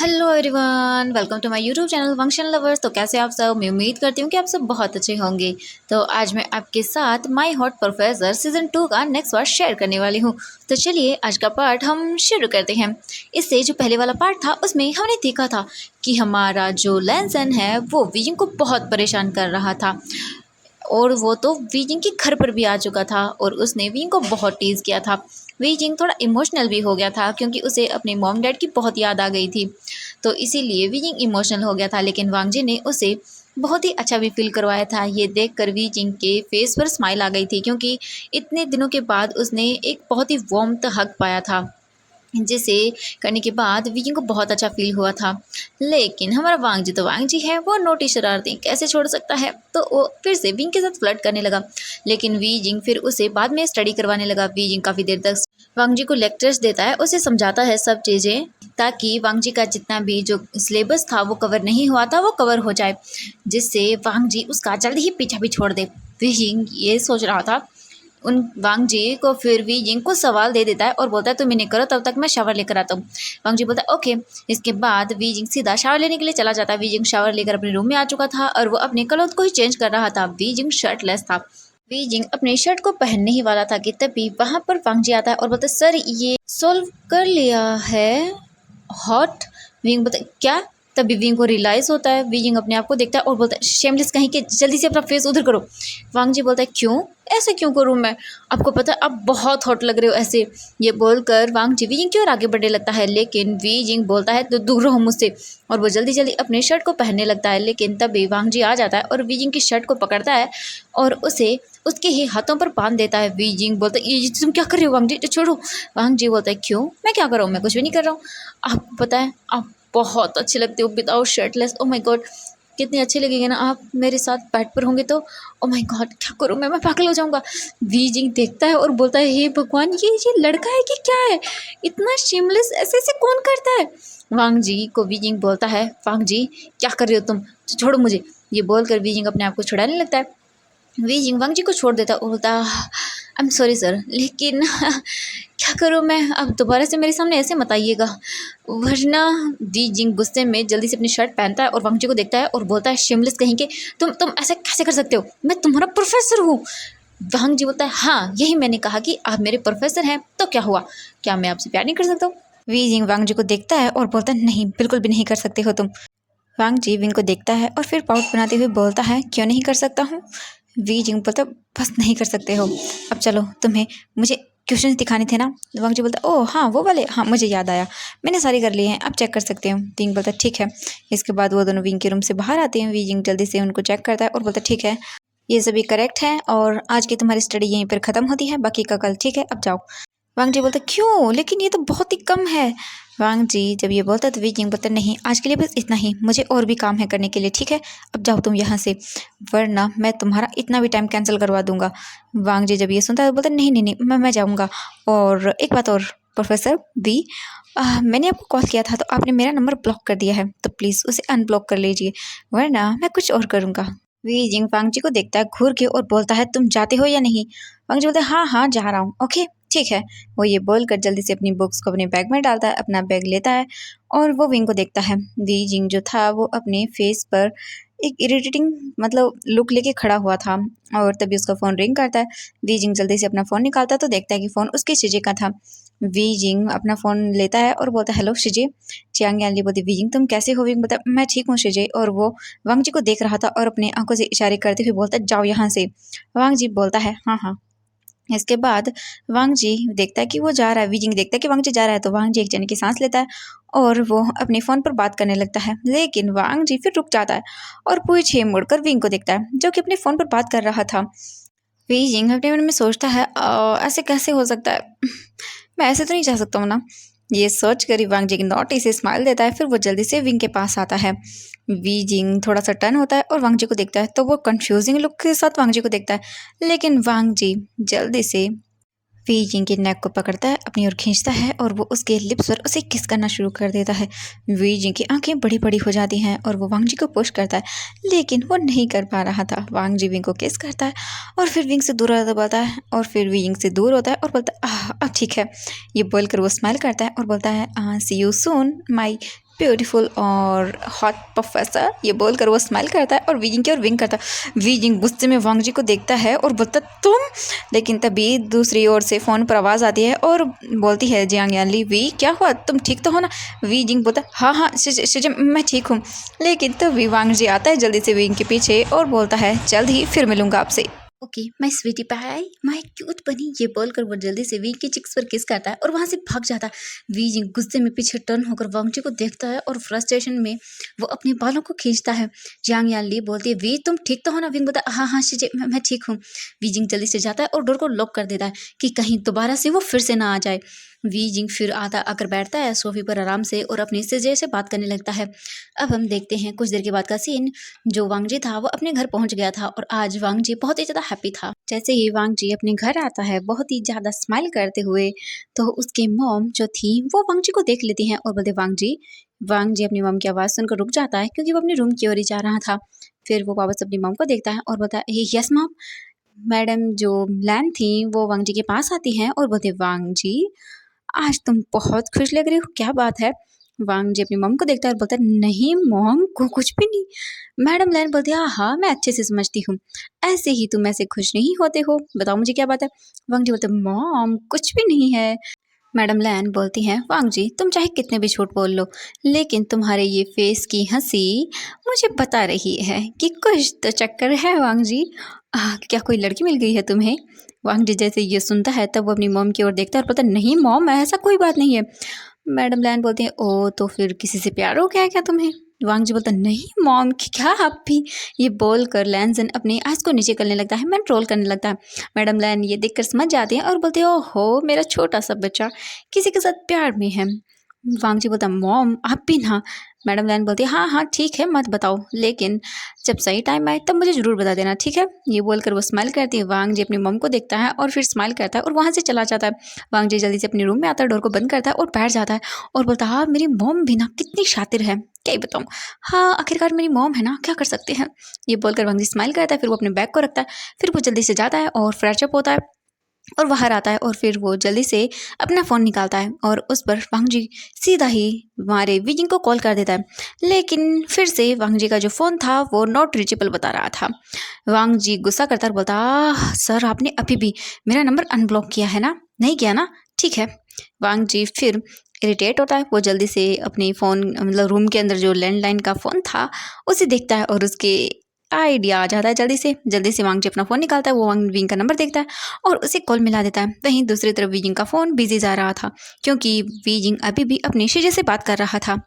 Hello everyone, welcome to my YouTube channel function lovers. तो कैसे आप सब? मैं उम्मीद करती हूँ कि आप सब बहुत अच्छे होंगे। तो आज मैं आपके साथ माय हॉट प्रोफेसर सीजन 2 का नेक्स्ट पार्ट शेयर करने वाली हूँ। तो चलिए आज का पार्ट हम शुरू करते हैं। इससे जो पहले वाला पार्ट था उसमें हमने देखा था कि हमारा जो लैंसन है वो विजन को बहुत परेशान कर रहा था और वो तो वीजिंग के घर पर भी आ चुका था और उसने विंग को बहुत टीज़ किया था। वीजिंग थोड़ा इमोशनल भी हो गया था क्योंकि उसे अपने मॉम डैड की बहुत याद आ गई थी, तो इसीलिए वीजिंग इमोशनल हो गया था। लेकिन वांगजी ने उसे बहुत ही अच्छा भी फील करवाया था। ये देखकर वीजिंग के फेस पर स्माइल आ गई थी क्योंकि इतने दिनों के बाद उसने एक बहुत ही वार्म हग पाया था, जिसे करने के बाद विजिंग को बहुत अच्छा फील हुआ था। लेकिन हमारा वांगजी तो वांगजी है, वो नोटी शरारतें कैसे छोड़ सकता है, तो वो फिर से विंग के साथ फ्लर्ट करने लगा। लेकिन वीजिंग फिर उसे बाद में स्टडी करवाने लगा। वीजिंग काफ़ी देर तक वांगजी को लेक्चर्स देता है, उसे समझाता है सब चीज़ें, ताकि वांगजी का जितना भी जो सिलेबस था वो कवर नहीं हुआ था वो कवर हो जाए, जिससे वांगजी उसका जल्दी ही पीछा भी छोड़ दे। विजिंग ये सोच रहा था उन वांगजी को, फिर वीजिंग को सवाल दे देता है और बोलता है तुम इन्हें करो, तब तक मैं शावर लेकर आता हूँ। वांगजी बोलता है ओके। इसके बाद वीजिंग सीधा शावर लेने के लिए चला जाता है। वीजिंग शावर लेकर अपने रूम में आ चुका था और वो अपने क्लोथ को ही चेंज कर रहा था। वीजिंग शर्टलेस था। वीजिंग अपने शर्ट को पहनने ही वाला था कि तभी वहां पर वांगजी आता है और बोलता है सर ये सॉल्व कर लिया है हॉट। विंग बोलता है क्या? तभी विंग को रियलाइज होता है। विंग अपने आप को देखता है और बोलता है शेमलेस कहीं के, जल्दी से अपना फेस उधर करो। वांगजी बोलता है क्यों? ऐसे क्यों करूँ मैं? आपको पता है आप बहुत हॉट लग रहे हो ऐसे। ये बोलकर वांगजी विजिंग की ओर आगे बढ़ने लगता है, लेकिन विजिंग बोलता है तो दूर रहो मुझसे, और वो जल्दी जल्दी अपने शर्ट को पहनने लगता है। लेकिन तभी वांगजी आ जाता है और विजिंग की शर्ट को पकड़ता है और उसे उसके ही हाथों पर बांध देता है। विजिंग बोलता है ये तुम क्या कर रहे हो वांगजी, छोड़ो। वांगजी बोलता है क्यों, मैं क्या कर रहा हूँ? मैं कुछ भी नहीं कर रहा हूँ। आपको पता है आप बहुत अच्छे लगते हो without shirtless. Oh my God, कितने अच्छे लगेंगे ना आप मेरे साथ बेड पर होंगे तो। ओ माय गॉड, क्या करूँ मैं पागल हो जाऊंगा। वीजिंग देखता है और बोलता है हे भगवान, ये लड़का है कि क्या है? इतना शेमलेस ऐसे ऐसे कौन करता है? वांगजी को वीजिंग बोलता है वांगजी क्या कर रहे हो तुम, छोड़ो मुझे। ये बोलकर वीजिंग अपने आप को छुड़ाने लगता है। वीजिंग वांगजी को छोड़ देता और बोलता आई एम सॉरी सर, लेकिन क्या करूँ मैं? अब दोबारा से मेरे सामने ऐसे मत आइएगा वरना। वीजिंग गुस्से में जल्दी से अपनी शर्ट पहनता है और वांगजी को देखता है और बोलता है शिमलेस कहीं के, तुम ऐसा कैसे कर सकते हो? मैं तुम्हारा प्रोफेसर हूँ। वांगजी बोलता है हाँ यही मैंने कहा कि आप मेरे प्रोफेसर हैं, तो क्या हुआ? क्या मैं आपसे प्यार नहीं कर सकता हूँ? वीजिंग वांगजी को देखता है और बोलता है नहीं, बिल्कुल भी नहीं कर सकते हो तुम। वांगजी विंग को देखता है और फिर पाउट बनाते हुए बोलता है क्यों नहीं कर सकता हूँ? वीजिंग बोलता बस नहीं कर सकते हो। अब चलो तुम्हें मुझे क्वेश्चन दिखाने थे ना। वांगजी बोलता ओह हाँ वो वाले, हाँ मुझे याद आया, मैंने सारी कर लिए हैं, अब चेक कर सकते हो। विंग बोलता ठीक है। इसके बाद वो दोनों विंग के रूम से बाहर आते हैं। विजिंग जल्दी से उनको चेक करता है और बोलता ठीक है ये सभी करेक्ट है और आज की तुम्हारी स्टडी यहीं पर ख़त्म होती है, बाकी का कल, ठीक है अब जाओ। वांगजी बोलता क्यों, लेकिन ये तो बहुत ही कम है। वांगजी जब ये बोलता है तो वीजिंग बोलता नहीं आज के लिए बस इतना ही, मुझे और भी काम है करने के लिए, ठीक है अब जाओ तुम यहाँ से, वरना मैं तुम्हारा इतना भी टाइम कैंसिल करवा दूंगा। वांगजी जब ये सुनता है तो बोलता नहीं नहीं नहीं मैं जाऊँगा। और एक बात और प्रोफेसर बी, मैंने आपको कॉल किया था तो आपने मेरा नंबर ब्लॉक कर दिया है, तो प्लीज़ उसे अनब्लॉक कर लीजिए वरना मैं कुछ और करूँगा। वीजिंग वांगजी को देखता है घूर के और बोलता है तुम जाते हो या नहीं? वांगजी बोलता है हाँ हाँ जा रहा हूँ, ओके ठीक है। वो ये बोलकर जल्दी से अपनी बुक्स को अपने बैग में डालता है, अपना बैग लेता है और वो विंग को देखता है। वीजिंग जो था वो अपने फेस पर एक इरिटेटिंग मतलब लुक लेके खड़ा हुआ था और तभी उसका फ़ोन रिंग करता है। वीजिंग जल्दी से अपना फ़ोन निकालता है तो देखता है कि फ़ोन उसके शिजे का था। वीजिंग अपना फ़ोन लेता है और बोलता है हेलो शिजे। चियांग यानली बोलती विजिंग तुम कैसे हो? विंग बोलता मैं ठीक हूँ शिजे, और वो वांगजी को देख रहा था और अपनी आंखों से इशारे करते हुए बोलता जाओ यहाँ से। वांगजी बोलता है हाँ हाँ। इसके बाद वांगजी देखता है कि वो जा रहा है। विजिंग देखता है कि वांगजी जा रहा है तो वांगजी एक जने की सांस लेता है और वो अपने फ़ोन पर बात करने लगता है। लेकिन वांगजी फिर रुक जाता है और पीछे मुड़कर विंग को देखता है जो कि अपने फ़ोन पर बात कर रहा था। विजिंग अपने मन में सोचता है ऐसे कैसे हो सकता है मैं ऐसे तो नहीं जा सकता हूँ ना। ये सोच कर वांगजी की नोटी से स्माइल देता है, फिर वो जल्दी से विंग के पास आता है। वीजिंग थोड़ा सा टर्न होता है और वांगजी को देखता है तो वो कंफ्यूजिंग लुक के साथ वांगजी को देखता है, लेकिन वांगजी जल्दी से वीजिंग के नेक को पकड़ता है, अपनी ओर खींचता है और वो उसके लिप्स पर उसे किस करना शुरू कर देता है। वीजिंग की आंखें बड़ी बड़ी हो जाती हैं और वो वांगजी को पुश करता है, लेकिन वो नहीं कर पा रहा था। वांगजी विंग को किस करता है और फिर विंग से दूर दबाता है और फिर विंग से दूर होता है और बोलता है अब ठीक है। ये बोलकर वो स्माइल करता है और बोलता है सी यू सून माई ब्यूटीफुल और हॉट प्रोफेसर, ये बोलकर वो स्माइल करता है और वीजिंग की ओर विंक करता है। वीजिंग गुस्से में वांग जी को देखता है और बोलता तुम, लेकिन तभी दूसरी ओर से फ़ोन पर आवाज़ आती है और बोलती है जियांग यानली, वी क्या हुआ, तुम ठीक तो हो ना? वीजिंग बोलता हाँ हाँ शिजम मैं ठीक हूँ। लेकिन तभी वांग जी आता है जल्दी से विंग के पीछे और बोलता है जल्द ही फिर मिलूंगा आपसे। Okay my sweetie pie, my cute bunny, ये बोलकर वो जल्दी से वी की चिक्स पर किस करता है और वहाँ से भाग जाता है। वी जी गुस्से में पीछे टर्न होकर वांग जी को देखता है और फ्रस्ट्रेशन में वो अपने बालों को खींचता है। जियांग यानली बोलती है वी तुम ठीक तो हो ना? विंग बोलता है हाँ हाँ शिजे मैं ठीक हूँ। वी जिंग जल्दी से जाता है और डोर को लॉक कर देता है कि कहीं दोबारा से वो फिर से ना आ जाए। वी जिंग फिर आधा आकर बैठता है सोफे पर आराम से और अपने सिजे से बात करने लगता है। अब हम देखते हैं कुछ देर के बाद का सीन। जो वांग जी था वो अपने घर पहुंच गया था और आज वांग जी बहुत ही ज़्यादा हैप्पी था। जैसे ही वांग जी अपने घर आता है बहुत ही ज़्यादा स्माइल करते हुए, तो उसके मॉम जो थी वो वांग जी को देख लेती हैं और बोलते वांग जी। वांग जी अपनी मॉम की आवाज़ सुनकर रुक जाता है क्योंकि वो अपने रूम की ओर ही जा रहा था। फिर वो वापस अपनी मॉम को देखता है और बोलता है यस मॉम। मैडम जो लैन थी वो वांग जी के पास आती हैं और बोलते वांग जी आज तुम बहुत खुश लग रही हो, क्या बात है? वांग जी अपनी मॉम को देखता है और बोलता है नहीं मॉम को कुछ भी नहीं। मैडम लैन बोलती है हाँ मैं अच्छे से समझती हूँ, ऐसे ही तुम ऐसे खुश नहीं होते हो, बताओ मुझे क्या बात है? वांग जी बोलते मॉम कुछ भी नहीं है। मैडम लैन बोलती हैं वांग जी तुम चाहे कितने भी झूठ बोल लो, लेकिन तुम्हारे ये फेस की हंसी मुझे बता रही है कि कुछ तो चक्कर है वांग जी। क्या कोई लड़की मिल गई है तुम्हें? वांग जी जैसे ये सुनता है तब वो अपनी मॉम की ओर देखता है और बोलता है नहीं मॉम ऐसा कोई बात नहीं है। मैडम लैन बोलती है ओ तो फिर किसी से प्यार हो गया है क्या तुम्हें? वांग जी बोलता है नहीं मॉम क्या आप भी। ये बोलकर लैनजन अपनी आँख को नीचे करने लगता है, मैं ट्रोल करने लगता है। मैडम लैन ये देखकर समझ जाती है और बोलती है ओहो मेरा छोटा सा बच्चा किसी के साथ प्यार में है। वांग जी बोलता मॉम आप भी ना। मैडम लैन बोलती है हाँ हाँ ठीक है मत बताओ, लेकिन जब सही टाइम आए तब मुझे ज़रूर बता देना ठीक है। ये बोलकर वो स्माइल करती है। वांग जी अपनी मॉम को देखता है और फिर स्माइल करता है और वहाँ से चला जाता है। वांग जी जल्दी से अपने रूम में आता है, डोर को बंद करता है और बैठ जाता है और बोलता है हाँ मेरी मॉम भी ना कितनी शातिर है, क्या ही बताऊँ। हाँ आखिरकार मेरी मॉम है ना, क्या कर सकते हैं। ये बोलकर वांग जी स्माइल करता है, फिर वो अपने बैग को रखता है, फिर वो जल्दी से जाता है और फ्रेशअप होता है और बाहर आता है और फिर वो जल्दी से अपना फ़ोन निकालता है और उस पर वांग जी सीधा ही हमारे विजिंग को कॉल कर देता है। लेकिन फिर से वांग जी का जो फ़ोन था वो नॉट रीचेबल बता रहा था। वांग जी गुस्सा करता और बोलता सर आपने अभी भी मेरा नंबर अनब्लॉक किया है ना? नहीं किया ना? ठीक है। वांग जी फिर इरिटेट होता है, वो जल्दी से अपनी फ़ोन मतलब रूम के अंदर जो लैंडलाइन का फ़ोन था उसे देखता है और उसके आइडिया आ जाता है। जल्दी से वांग जी अपना फ़ोन निकालता है, वो वांग विंग का नंबर देखता है और उसे कॉल मिला देता है। वहीं दूसरी तरफ वीजिंग का फ़ोन बिजी जा रहा था क्योंकि वीजिंग अभी भी अपने शीशे से बात कर रहा था,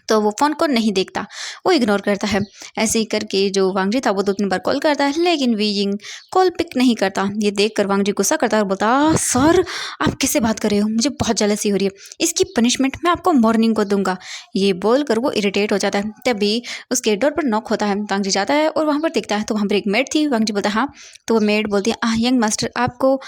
तो वो फ़ोन को नहीं देखता, वो इग्नोर करता है। ऐसे ही करके जो वांग जी था वो 2-3 बार कॉल करता है लेकिन वीजिंग कॉल पिक नहीं करता। ये देखकर वांग जी गुस्सा करता है और बोलता सर आप किससे बात कर रहे हो, मुझे बहुत जेलसी हो रही है, इसकी पनिशमेंट मैं आपको मॉर्निंग को दूंगा। ये बोलकर वो इरिटेट हो जाता है। तभी उसके डोर पर नॉक होता है। वांग जी जाता है और वहाँ पर देखता है तो वहाँ पर एक मेड थी। वांग जी बोलता है हाँ, तो वो मेड बोलती है यंग मास्टर आपको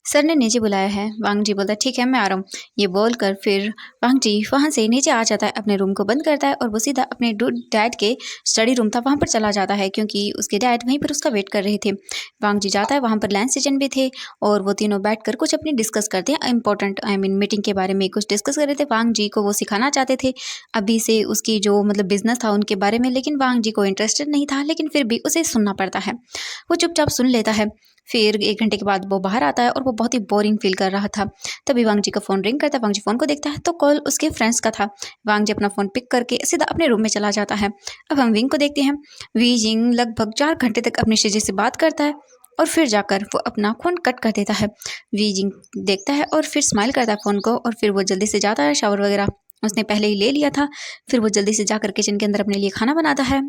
सर ने नीचे बुलाया है। वांग जी बोलता है ठीक है मैं आ रहा हूँ। ये बोलकर फिर वांग जी वहाँ से नीचे आ जाता है, अपने रूम को बंद करता है और वो सीधा अपने डैड के स्टडी रूम था वहाँ पर चला जाता है क्योंकि उसके डैड वहीं पर उसका वेट कर रहे थे। वांग जी जाता है, वहाँ पर लैंस सेजन भी थे और वो तीनों बैठकर कुछ अपनी डिस्कस करते हैं इंपॉर्टेंट मीटिंग के बारे में कुछ डिस्कस कर रहे थे। वांग जी को वो सिखाना चाहते थे अभी से उसकी जो मतलब बिजनेस था उनके बारे में, लेकिन वांग जी को इंटरेस्टेड नहीं था, लेकिन फिर भी उसे सुनना पड़ता है। वो चुपचाप सुन लेता है। फिर 1 घंटे के बाद वो बाहर आता है और वो बहुत ही बोरिंग फील कर रहा था। तभी वांग जी का फ़ोन रिंग करता है। वांग जी फ़ोन को देखता है तो कॉल उसके फ्रेंड्स का था। वांग जी अपना फ़ोन पिक करके सीधा अपने रूम में चला जाता है। अब हम विंग को देखते हैं। वी जिंग लगभग 4 घंटे तक अपनी शीशे से बात करता है और फिर जाकर वो अपना फ़ोन कट कर देता है। वी जिंग देखता है और फिर स्माइल करता है फ़ोन को और फिर वो जल्दी से जाता है, शावर वगैरह उसने पहले ही ले लिया था। फिर वो जल्दी से जाकर किचन के अंदर अपने लिए खाना बनाता है।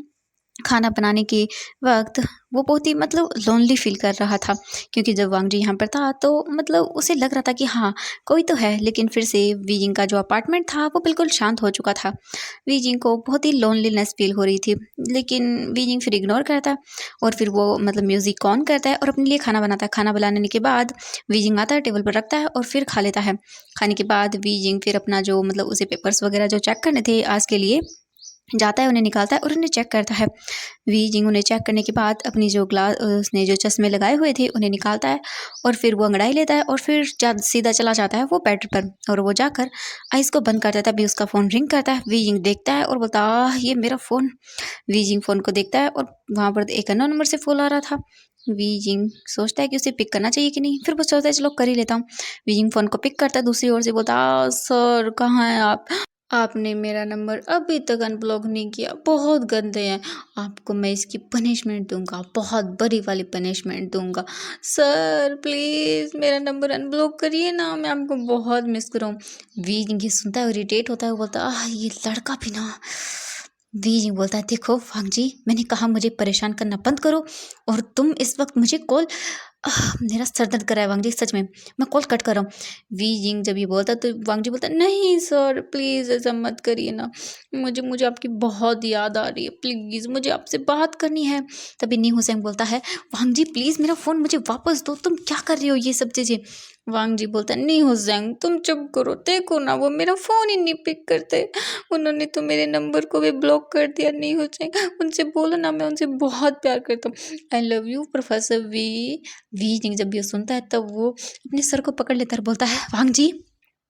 खाना बनाने के वक़्त वो बहुत ही मतलब लोनली फ़ील कर रहा था क्योंकि जब वांग जी यहाँ पर था तो मतलब उसे लग रहा था कि हाँ, कोई तो है, लेकिन फिर से वीजिंग का जो अपार्टमेंट था वो बिल्कुल शांत हो चुका था। वीजिंग को बहुत ही लोनलीनेस फ़ील हो रही थी, लेकिन वीजिंग फिर इग्नोर करता है और फिर वो मतलब म्यूज़िक ऑन करता है और अपने लिए खाना बनाता है। खाना बनाने के बाद वीजिंग आता है, टेबल पर रखता है और फिर खा लेता है। खाने के बाद वीजिंग फिर अपना जो मतलब उसे पेपर्स वगैरह जो चेक करने थे आज के लिए जाता है, उन्हें निकालता है और उन्हें चेक करता है। वी जिंग उन्हें चेक करने के बाद अपनी जो ग्लास उसने जो चश्मे लगाए हुए थे उन्हें निकालता है और फिर वो अंगड़ाई लेता है और फिर सीधा चला जाता है वो बेड पर और वो जाकर आइस को बंद कर देता है। अभी उसका फ़ोन रिंग करता है। वी जिंग देखता है और बोलता ये मेरा फ़ोन। वी जिंग फ़ोन को देखता है और वहाँ पर एक अननोन नंबर से फ़ोन आ रहा था। वी जिंग सोचता है कि उसे पिक करना चाहिए कि नहीं, फिर वो सोचता है चलो कर ही लेता हूँ। वी जिंग फ़ोन को पिक करता है, दूसरी ओर से बोलता सर कहाँ हैं आप? आपने मेरा नंबर अभी तक अनब्लॉक नहीं किया, बहुत गंदे हैं। आपको मैं इसकी पनिशमेंट दूंगा, बहुत बड़ी वाली पनिशमेंट दूंगा। सर प्लीज़ मेरा नंबर अनब्लॉक करिए ना, मैं आपको बहुत मिस कर रहा हूँ। वी ये सुनता है, इरिटेट होता है, वो बोलता है ये लड़का भी ना। वी बोलता है देखो वांग जी, मैंने कहा मुझे परेशान करना बंद करो और तुम इस वक्त मुझे कॉल मेरा सर दर्द कर रहा है वांग जी, सच में मैं कॉल कट कर रहा हूँ। वी जिंग जब ये बोलता तो वांग जी बोलता नहीं सर प्लीज़ ऐसा मत करिए ना, मुझे मुझे आपकी बहुत याद आ रही है, प्लीज़ मुझे आपसे बात करनी है। तभी नी हुसैन बोलता है वांग जी प्लीज़ मेरा फ़ोन मुझे वापस दो, तुम क्या कर रहे हो ये सब चीज़ें। वांग जी बोलता है नी हुसैन तुम चुप करो, देखो ना वो मेरा फ़ोन ही नहीं पिक करते, उन्होंने तो मेरे नंबर को भी ब्लॉक कर दिया। नी हुसैन उनसे बोलो ना मैं उनसे बहुत प्यार करता हूँ, I love you professor V. V जिंग जब ये सुनता है तब वो अपने सर को पकड़ लेता है और बोलता है वांग जी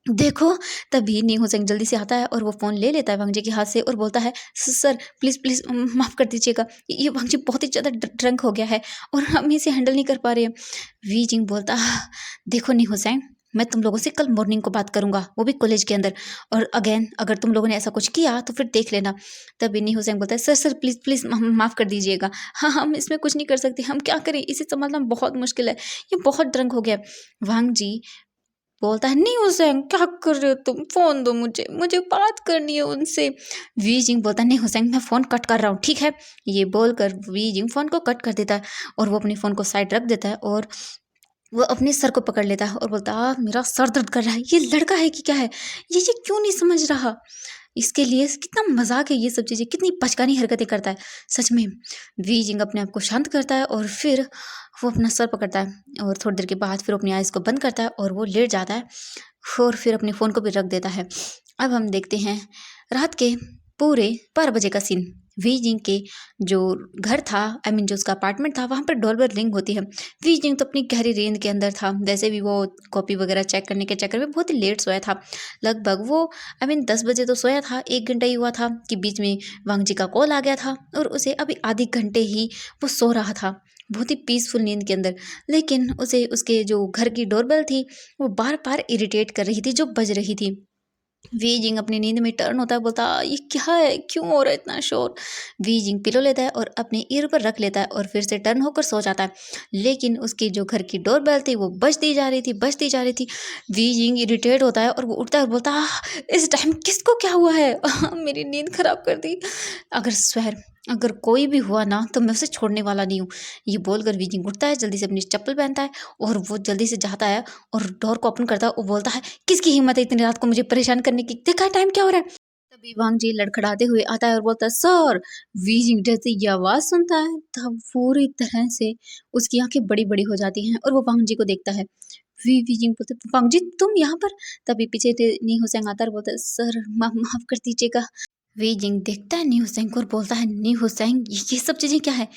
देखो। तभी नी हुसैन जल्दी से आता है और वो फ़ोन ले लेता है वांग जी के हाथ से और बोलता है सर प्लीज़ प्लीज़ माफ़ कर दीजिएगा, ये वांग जी बहुत ही ज़्यादा ड्रंक हो गया है और हम इसे हैंडल नहीं कर पा रहे हैं। वी जिंग बोलता देखो नी हुसैन, मैं तुम लोगों से कल मॉर्निंग को बात करूंगा, वो भी कॉलेज के अंदर, और अगेन अगर तुम लोगों ने ऐसा कुछ किया तो फिर देख लेना। तब नी हुसैन बोलता है सर सर प्लीज़ प्लीज़ माफ़ कर दीजिएगा, हाँ हम इसमें कुछ नहीं कर सकते, हम क्या करें, इसे संभालना बहुत मुश्किल है, ये बहुत ड्रंक हो गया है। वांग जी बोलता है नहीं हुसैन क्या कर रहे हो तुम, फ़ोन दो मुझे, मुझे बात करनी है उनसे। वी जिंग बोलता है नहीं हुसैन मैं फ़ोन कट कर रहा हूँ, ठीक है। ये बोलकर वी जिंग फ़ोन को कट कर देता है और वो अपने फ़ोन को साइड रख देता है और वो अपने सर को पकड़ लेता है और बोलता मेरा सर दर्द कर रहा है, ये लड़का है कि क्या है, ये क्यों नहीं समझ रहा, इसके लिए कितना मजाक है ये सब चीज़ें, कितनी बचकानी हरकतें करता है सच में। वी जिंग अपने आप को शांत करता है और फिर वो अपना सर पकड़ता है और थोड़ी देर के बाद फिर अपनी आइज़ को बंद करता है और वो लेट जाता है और फिर अपने फ़ोन को भी रख देता है। अब हम देखते हैं रात के पूरे 12 बजे का सीन। वी जिंग के जो घर था, आई मीन जो उसका अपार्टमेंट था, वहाँ पर डोरबेल रिंग होती है। वी जिंग तो अपनी गहरी नींद के अंदर था, वैसे भी वो कॉपी वगैरह चेक करने के चक्कर में बहुत ही लेट सोया था। लगभग वो आई मीन 10 बजे तो सोया था, 1 घंटा ही हुआ था कि बीच में वांग जी का कॉल आ गया था और उसे अभी आधे घंटे ही वो सो रहा था बहुत ही पीसफुल नींद के अंदर। लेकिन उसे उसके जो घर की डोरबेल थी वो बार बार इरिटेट कर रही थी, जो बज रही थी। वी जिंग अपनी नींद में टर्न होता है, बोलता ये क्या है, क्यों हो रहा है इतना शोर। वी जिंग पिलो लेता है और अपने ईयर पर रख लेता है और फिर से टर्न होकर सो जाता है। लेकिन उसकी जो घर की डोरबेल थी वो बजती जा रही थी, बजती जा रही थी। वी जिंग इरिटेट होता है और वो उठता है और बोलता इस टाइम किसको क्या हुआ है मेरी नींद खराब कर दी, अगर स्वेर अगर कोई भी हुआ ना तो मैं उसे छोड़ने वाला नहीं हूँ। ये बोलकर वी जिंग उठता है, जल्दी से अपनी चप्पल पहनता है और वो जल्दी से जाता है और डोर को ओपन करता है। वो बोलता है किसकी हिम्मत है इतनी रात को मुझे परेशान करने की, देखा टाइम क्या हो रहा है। तभी वांग जी लड़खड़ाते हुए आता है और बोलता है सर। वीजिंग जैसे ये आवाज सुनता है तब पूरी तरह से उसकी आंखें बड़ी बड़ी हो जाती हैं और वो वांग जी को देखता है। वीजिंग बोलते वांग जी तुम यहाँ पर। तभी पीछे से नी हुसैन आता है और बोलता है सर माफ कर दीजिएगा। वीजिंग देखता है नी हुसैन को और बोलता है नी हुसैन ये सब चीजें क्या है।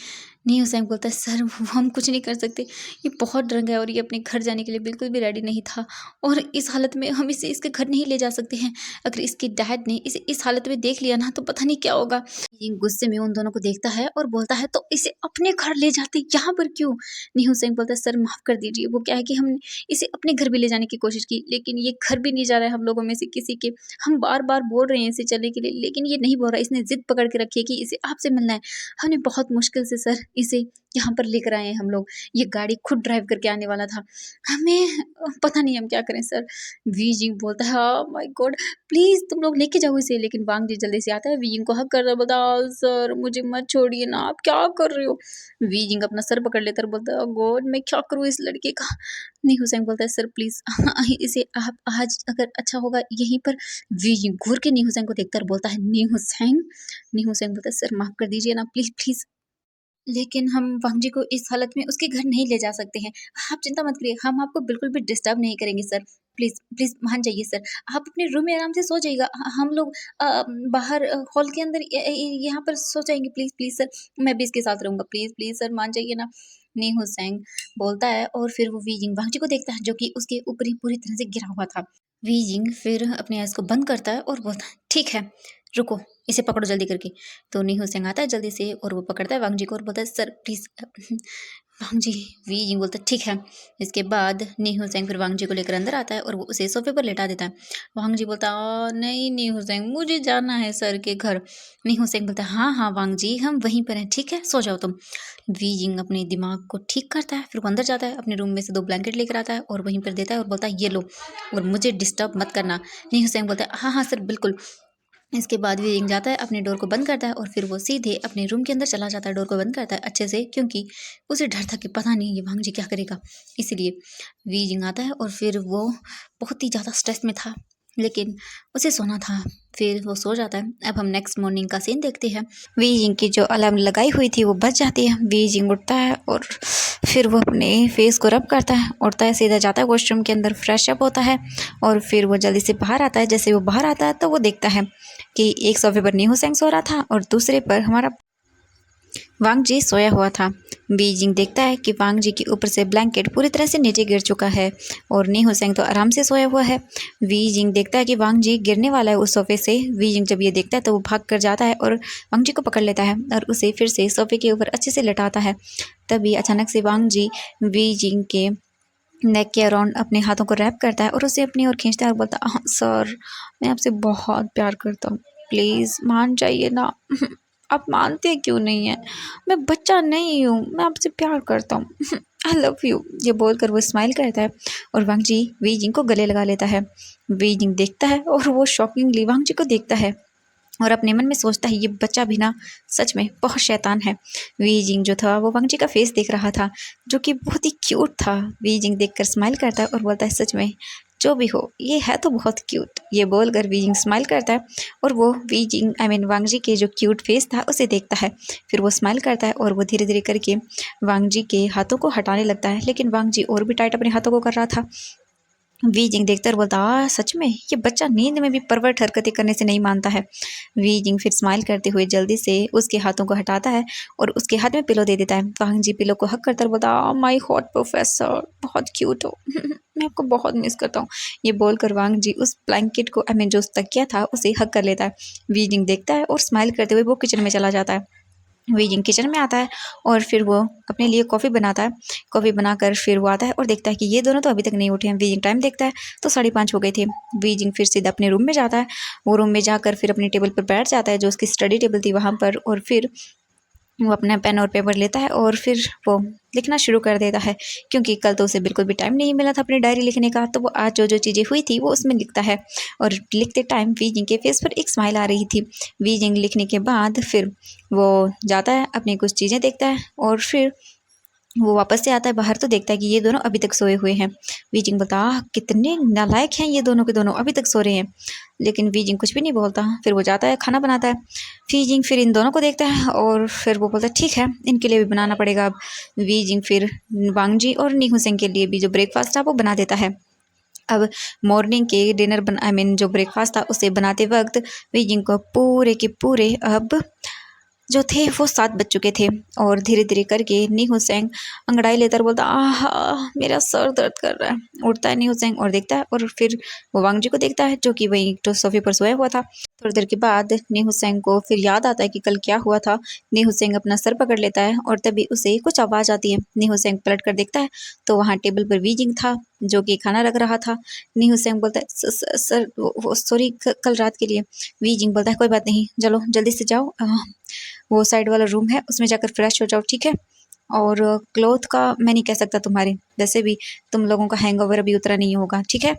नी हुसैन बोलता है सर हम कुछ नहीं कर सकते, ये बहुत ड्रंक है और ये अपने घर जाने के लिए बिल्कुल भी रेडी नहीं था और इस हालत में हम इसे इसके घर नहीं ले जा सकते हैं। अगर इसके डैड ने इसे इस हालत में देख लिया ना तो पता नहीं क्या होगा। ये गुस्से में उन दोनों को देखता है और बोलता है तो इसे अपने घर ले जाते, यहाँ पर क्यों। नी हुसैन बोलता है सर माफ़ कर दीजिए, वो क्या है कि हमने इसे अपने घर भी ले जाने की कोशिश की लेकिन ये घर भी नहीं जा रहा है हम लोगों में से किसी के। हम बार बार बोल रहे हैं इसे चलने के लिए लेकिन ये नहीं बोल रहा, इसने जिद पकड़ के रखी है कि इसे आपसे मिलना है। हमने बहुत मुश्किल से सर इसे यहाँ पर लेकर आए हैं हम लोग, ये गाड़ी खुद ड्राइव करके आने वाला था, हमें पता नहीं हम क्या करें सर। वीजिंग बोलता है माय गॉड प्लीज़ तुम लोग लेके जाओ इसे। लेकिन वांग जी जल्दी से आता है, वीजिंग को हक कर रहा है, बोलता सर मुझे मत छोड़िए ना, आप क्या कर रहे हो। वीजिंग अपना सर पकड़ लेता है, बोलता है गॉड मैं क्या करूँ इस लड़के का। नी हुसैन बोलता है सर प्लीज़ इसे आप आज अगर अच्छा होगा यहीं पर। वीजिंग घूर के नी हुसैन को देखता है बोलता है नी हुसैन बोलता है सर माफ़ कर दीजिए ना प्लीज़ प्लीज़, लेकिन हम वांग जी को इस हालत में उसके घर नहीं ले जा सकते हैं। आप चिंता मत करिए, हम आपको बिल्कुल भी डिस्टर्ब नहीं करेंगे सर। प्लीज़ प्लीज़ मान जाइए सर, आप अपने रूम में आराम से सो जाइएगा। हम लोग बाहर हॉल के अंदर यहाँ पर सो जाएंगे। प्लीज़ प्लीज़ सर, मैं भी इसके साथ रहूँगा। प्लीज़ प्लीज़ सर, मान जाइए ना। नी हुसैन बोलता है और फिर वो वीजिंग वांगजी को देखता है जो कि उसके ऊपर ही पूरी तरह से गिरा हुआ था। वीजिंग फिर अपने आइज़ को बंद करता है और बोलता है ठीक है, रुको, इसे पकड़ो जल्दी करके। तो नी हुसैन आता है जल्दी से और वो पकड़ता है वांगजी को और बोलता है सर प्लीज़। वांगजी वीजिंग बोलता है ठीक है। इसके बाद नी हुसैन फिर वांगजी को लेकर अंदर आता है और वो उसे सोफे पर लेटा देता है। वांगजी बोलता है नहीं नी हुसैन, मुझे जाना है सर के घर। नी हुसैन बोलता है हाँ हाँ वांगजी, हम वहीं पर हैं, ठीक है, सो जाओ तुम। वीजिंग अपने दिमाग को ठीक करता है, फिर वो अंदर जाता है, अपने रूम में से 2 ब्लैंकेट लेकर आता है और वहीं पर देता है और बोलता है ये लो और मुझे डिस्टर्ब मत करना। नी हुसैन बोलता है हाँ हाँ सर बिल्कुल। इसके बाद वीजिंग जाता है, अपने डोर को बंद करता है और फिर वो सीधे अपने रूम के अंदर चला जाता है। डोर को बंद करता है अच्छे से, क्योंकि उसे डर था कि पता नहीं ये वांगजी क्या करेगा। इसीलिए वीजिंग आता है और फिर वो बहुत ही ज़्यादा स्ट्रेस में था, लेकिन उसे सोना था। फिर वो सो जाता है। अब हम नेक्स्ट मॉर्निंग का सीन देखते हैं। वीजिंग की जो अलार्म लगाई हुई थी वो बज जाती है। वीजिंग उठता है और फिर वो अपने फेस को रब करता है, उठता है, सीधा जाता है वॉशरूम के अंदर, फ्रेश अप होता है और फिर वो जल्दी से बाहर आता है। जैसे वो बाहर आता है तो वो देखता है कि एक सोफे पर नी हुसैन सो रहा था और दूसरे पर हमारा वांगजी सोया हुआ था। वीजिंग देखता है कि वांगजी के ऊपर से ब्लैंकेट पूरी तरह से नीचे गिर चुका है और नी हुसैन तो आराम से सोया हुआ है। वीजिंग देखता है कि वांगजी गिरने वाला है उस सोफे से। वीजिंग जब ये देखता है तो वो भाग कर जाता है और वांगजी को पकड़ लेता है और उसे फिर से सोफे के ऊपर अच्छे से लेटाता है। तभी अचानक से वांगजी वीजिंग के नेक के अराउंड अपने हाथों को रैप करता है और उसे अपनी ओर खींचता है और बोलता है सर, मैं आपसे बहुत प्यार करता हूँ, प्लीज़ मान जाइए ना। आप मानते क्यों नहीं हैं? मैं बच्चा नहीं हूँ, मैं आपसे प्यार करता हूँ। I love you. ये बोलकर वो स्माइल करता है और वांगजी वीजिंग को गले लगा लेता है। वीजिंग देखता है और वो शॉकिंगली वांगजी को देखता है और अपने मन में सोचता है ये बच्चा भी ना सच में बहुत शैतान है। वीजिंग जो था वो वांगजी का फेस देख रहा था जो कि बहुत ही क्यूट था। वीजिंग देखकर स्माइल करता है और बोलता है सच में जो भी हो ये है तो बहुत क्यूट। ये बोलकर वीजिंग स्माइल करता है और वो वीजिंग वांगजी के जो क्यूट फेस था उसे देखता है। फिर वो स्माइल करता है और वो धीरे धीरे करके वांगजी के हाथों को हटाने लगता है, लेकिन वांगजी और भी टाइट अपने हाथों को कर रहा था। वीजिंग देखता है और बोलता सच में ये बच्चा नींद में भी परवर्ट हरकतें करने से नहीं मानता है। वीजिंग फिर स्माइल करते हुए जल्दी से उसके हाथों को हटाता है और उसके हाथ में पिलो दे देता है। वांगजी पिलो को हक करता है और बोलता माय हॉट प्रोफेसर, बहुत क्यूट हो। मैं आपको बहुत मिस करता हूँ। ये बोलकर वांगजी उस ब्लैंकेट को जो तकिया था उसे हक कर लेता है। वीजिंग देखता है और स्माइल करते हुए वो किचन में चला जाता है। वीजिंग किचन में आता है और फिर वो अपने लिए कॉफ़ी बनाता है। कॉफ़ी बनाकर फिर वो आता है और देखता है कि ये दोनों तो अभी तक नहीं उठे हैं। वीजिंग टाइम देखता है तो 5:30 हो गए थे। वीजिंग फिर सीधा अपने रूम में जाता है। वो रूम में जाकर फिर अपनी टेबल पर बैठ जाता है जो उसकी स्टडी टेबल थी वहाँ पर, और फिर वो अपना पेन और पेपर लेता है और फिर वो लिखना शुरू कर देता है, क्योंकि कल तो उसे बिल्कुल भी टाइम नहीं मिला था अपनी डायरी लिखने का। तो वो आज जो जो चीज़ें हुई थी वो उसमें लिखता है और लिखते टाइम वीजिंग के फेस पर एक स्माइल आ रही थी। वीजिंग लिखने के बाद फिर वो जाता है, अपनी कुछ चीज़ें देखता है और फिर वो वापस से आता है बाहर तो देखता है कि ये दोनों अभी तक सोए हुए हैं। वीजिंग बोलता कितने नालायक हैं ये दोनों के दोनों, अभी तक सो रहे हैं। लेकिन वीजिंग कुछ भी नहीं बोलता। फिर वो जाता है खाना बनाता है। वीजिंग फिर इन दोनों को देखता है और फिर वो बोलता है ठीक है इनके लिए भी बनाना पड़ेगा अब। वीजिंग फिर वांगजी और नी हुसैन के लिए भी जो ब्रेकफास्ट था वो बना देता है। अब मॉर्निंग के डिनर जो ब्रेकफास्ट था उसे बनाते वक्त वीजिंग को पूरे के पूरे अब जो थे वो 7 बज चुके थे और धीरे धीरे करके नी हुसैन अंगड़ाई लेकर बोलता मेरा सर दर्द कर रहा है। उठता है नी हुसैन और देखता है और फिर वो वांगजी को देखता है जो कि वहीं तो सोफे पर सोया हुआ था। थोड़ी देर के बाद नी हुसैन को फिर याद आता है कि कल क्या हुआ था। नी हुसैन अपना सर पकड़ लेता है और तभी उसे कुछ आवाज़ आती है। नी हुसैन पलट कर देखता है तो वहाँ टेबल पर वीजिंग था जो कि खाना रख रहा था। नी हुसैन बोलता है सर सॉरी कल रात के लिए। वीजिंग बोलता है कोई बात नहीं, चलो जल्दी से जाओ, वो साइड वाला रूम है उसमें जाकर फ्रेश हो जाओ, ठीक है। और क्लोथ का मैं नहीं कह सकता तुम्हारे, वैसे भी तुम लोगों का हैंगओवर अभी उतरा नहीं होगा, ठीक है।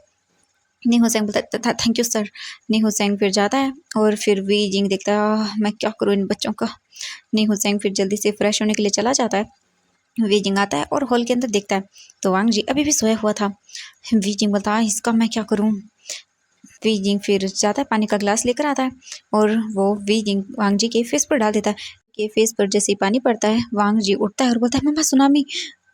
नी हुसैन बोलता था थैंक यू सर। नी हुसैन फिर जाता है और फिर वीजिंग देखता है मैं क्या करूँ इन बच्चों का। नी हुसैन फिर जल्दी से फ्रेश होने के लिए चला जाता है। वीजिंग आता है और हॉल के अंदर देखता है तो वांगजी अभी भी सोया हुआ था। वीजिंग बोलता है इसका मैं क्या करूँ। वीजिंग फिर जाता है पानी का ग्लास लेकर आता है और वो वीजिंग वांगजी के फेस पर डाल देता है। के फेस पर जैसे ही पानी पड़ता है वांगजी उठता है और बोलता है मम्मा सुनामी।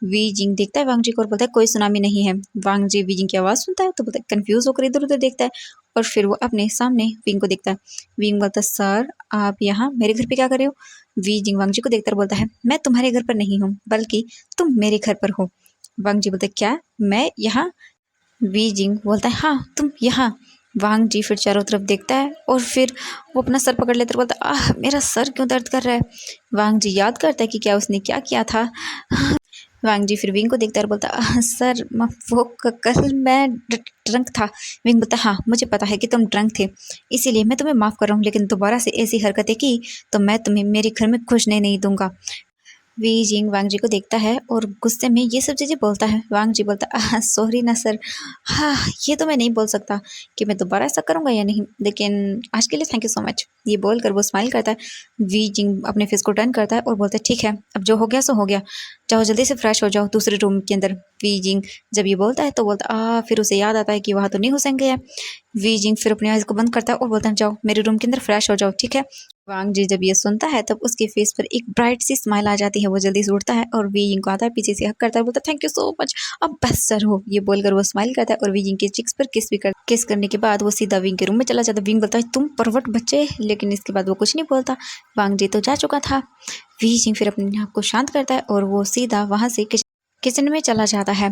वी जिंग देखता है वांग जी को और बोलता है कोई सुनामी नहीं है। वांग जी वी जिंग की आवाज़ सुनता है तो बोलता है, कंफ्यूज होकर इधर उधर देखता है और फिर वो अपने सामने विंग को देखता है। विंग बोलता है सर आप यहाँ मेरे घर पे क्या कर रहे हो। वी जिंग वांग जी को देखकर बोलता है मैं तुम्हारे घर पर नहीं हूँ बल्कि तुम मेरे घर पर हो। वांग जी बोलते क्या मैं यहाँ। वी जिंग बोलता है हाँ तुम यहाँ। वांग जी फिर चारों तरफ देखता है और फिर वो अपना सर पकड़ लेता है, बोलता है आह मेरा सर क्यों दर्द कर रहा है। वांग जी याद करता है कि क्या उसने क्या किया था। वांग जी फिर विंग को देखता है और बोलता है सर वो कल मैं ड्रंक था। विंग बोलता है हाँ मुझे पता है कि तुम ड्रंक थे, इसीलिए मैं तुम्हें माफ़ कर रहा हूँ, लेकिन दोबारा से ऐसी हरकतें की तो मैं तुम्हें मेरे घर में घुसने नहीं दूंगा। वी जिंग वांग जी को देखता है और गुस्से में ये सब चीज़ें बोलता है। वांग जी बोलता है सॉरी ना सर, हाँ ये तो मैं नहीं बोल सकता कि मैं दोबारा ऐसा करूँगा या नहीं, लेकिन आज के लिए थैंक यू सो मच। ये बोलकर वो स्माइल करता है। वी जिंग अपने फेस को टर्न करता है और बोलता है ठीक है अब जो हो गया सो हो गया, जाओ जल्दी से फ्रेश हो जाओ दूसरे रूम के अंदर। वी जिंग जब ये बोलता है तो बोलता फिर उसे याद आता है कि वहाँ तो नहीं घुसेंगे है। वी जिंग फिर अपनी आइज़ को बंद करता है और बोलता है जाओ मेरे रूम के अंदर फ्रेश हो जाओ ठीक है। वांग जी जब ये सुनता है तब उसके फेस पर एक ब्राइट सी स्माइल आ जाती है। वो जल्दी से उठता है और वी जिंग को आता है पीछे से हक करता है, बोलता है थैंक यू सो मच अब बेस्ट सर हो। ये बोलकर वो स्माइल करता है और वी जिंग के चिक्स पर किस करने के बाद वो सीधा विंग के रूम में चला जाता है। विंग बोलता है तुम परवट बच्चे, लेकिन इसके बाद वो कुछ नहीं बोलता। वांग जी तो जा चुका था। वी जिंग फिर अपने आप को शांत करता है और वो सीधा वहाँ से किचन में चला जाता है।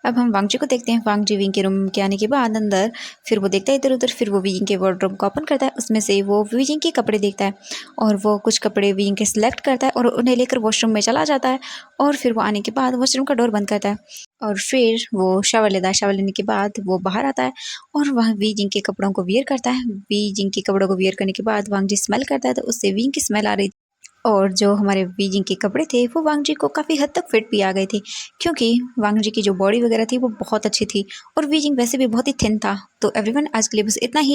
अब हम वांग जी को देखते हैं। वांग जी विंग के रूम के आने के बाद अंदर फिर वो देखता है इधर उधर, फिर वो विंग के वार्डरोब को ओपन करता है, उसमें से वो विंग के कपड़े देखता है और वो कुछ कपड़े विंग के सिलेक्ट करता है और उन्हें लेकर वॉशरूम में चला जाता है। और फिर वो आने के बाद वॉशरूम का डोर बंद करता है और फिर वो शावर लेता है। शावर लेने के बाद वो बाहर आता है और वह वी जिंग के कपड़ों को वियर करता है। वी जिंग के कपड़ों को वियर करने के बाद वांग जी स्मेल करता है तो उससे विंग की स्मेल आ रही थी और जो हमारे वी जिंग के कपड़े थे वो वांग जी को काफ़ी हद तक फिट भी आ गए थे, क्योंकि वांग जी की जो बॉडी वगैरह थी वो बहुत अच्छी थी और वी जिंग वैसे भी बहुत ही थिन था। तो एवरीवन आज के लिए बस इतना ही।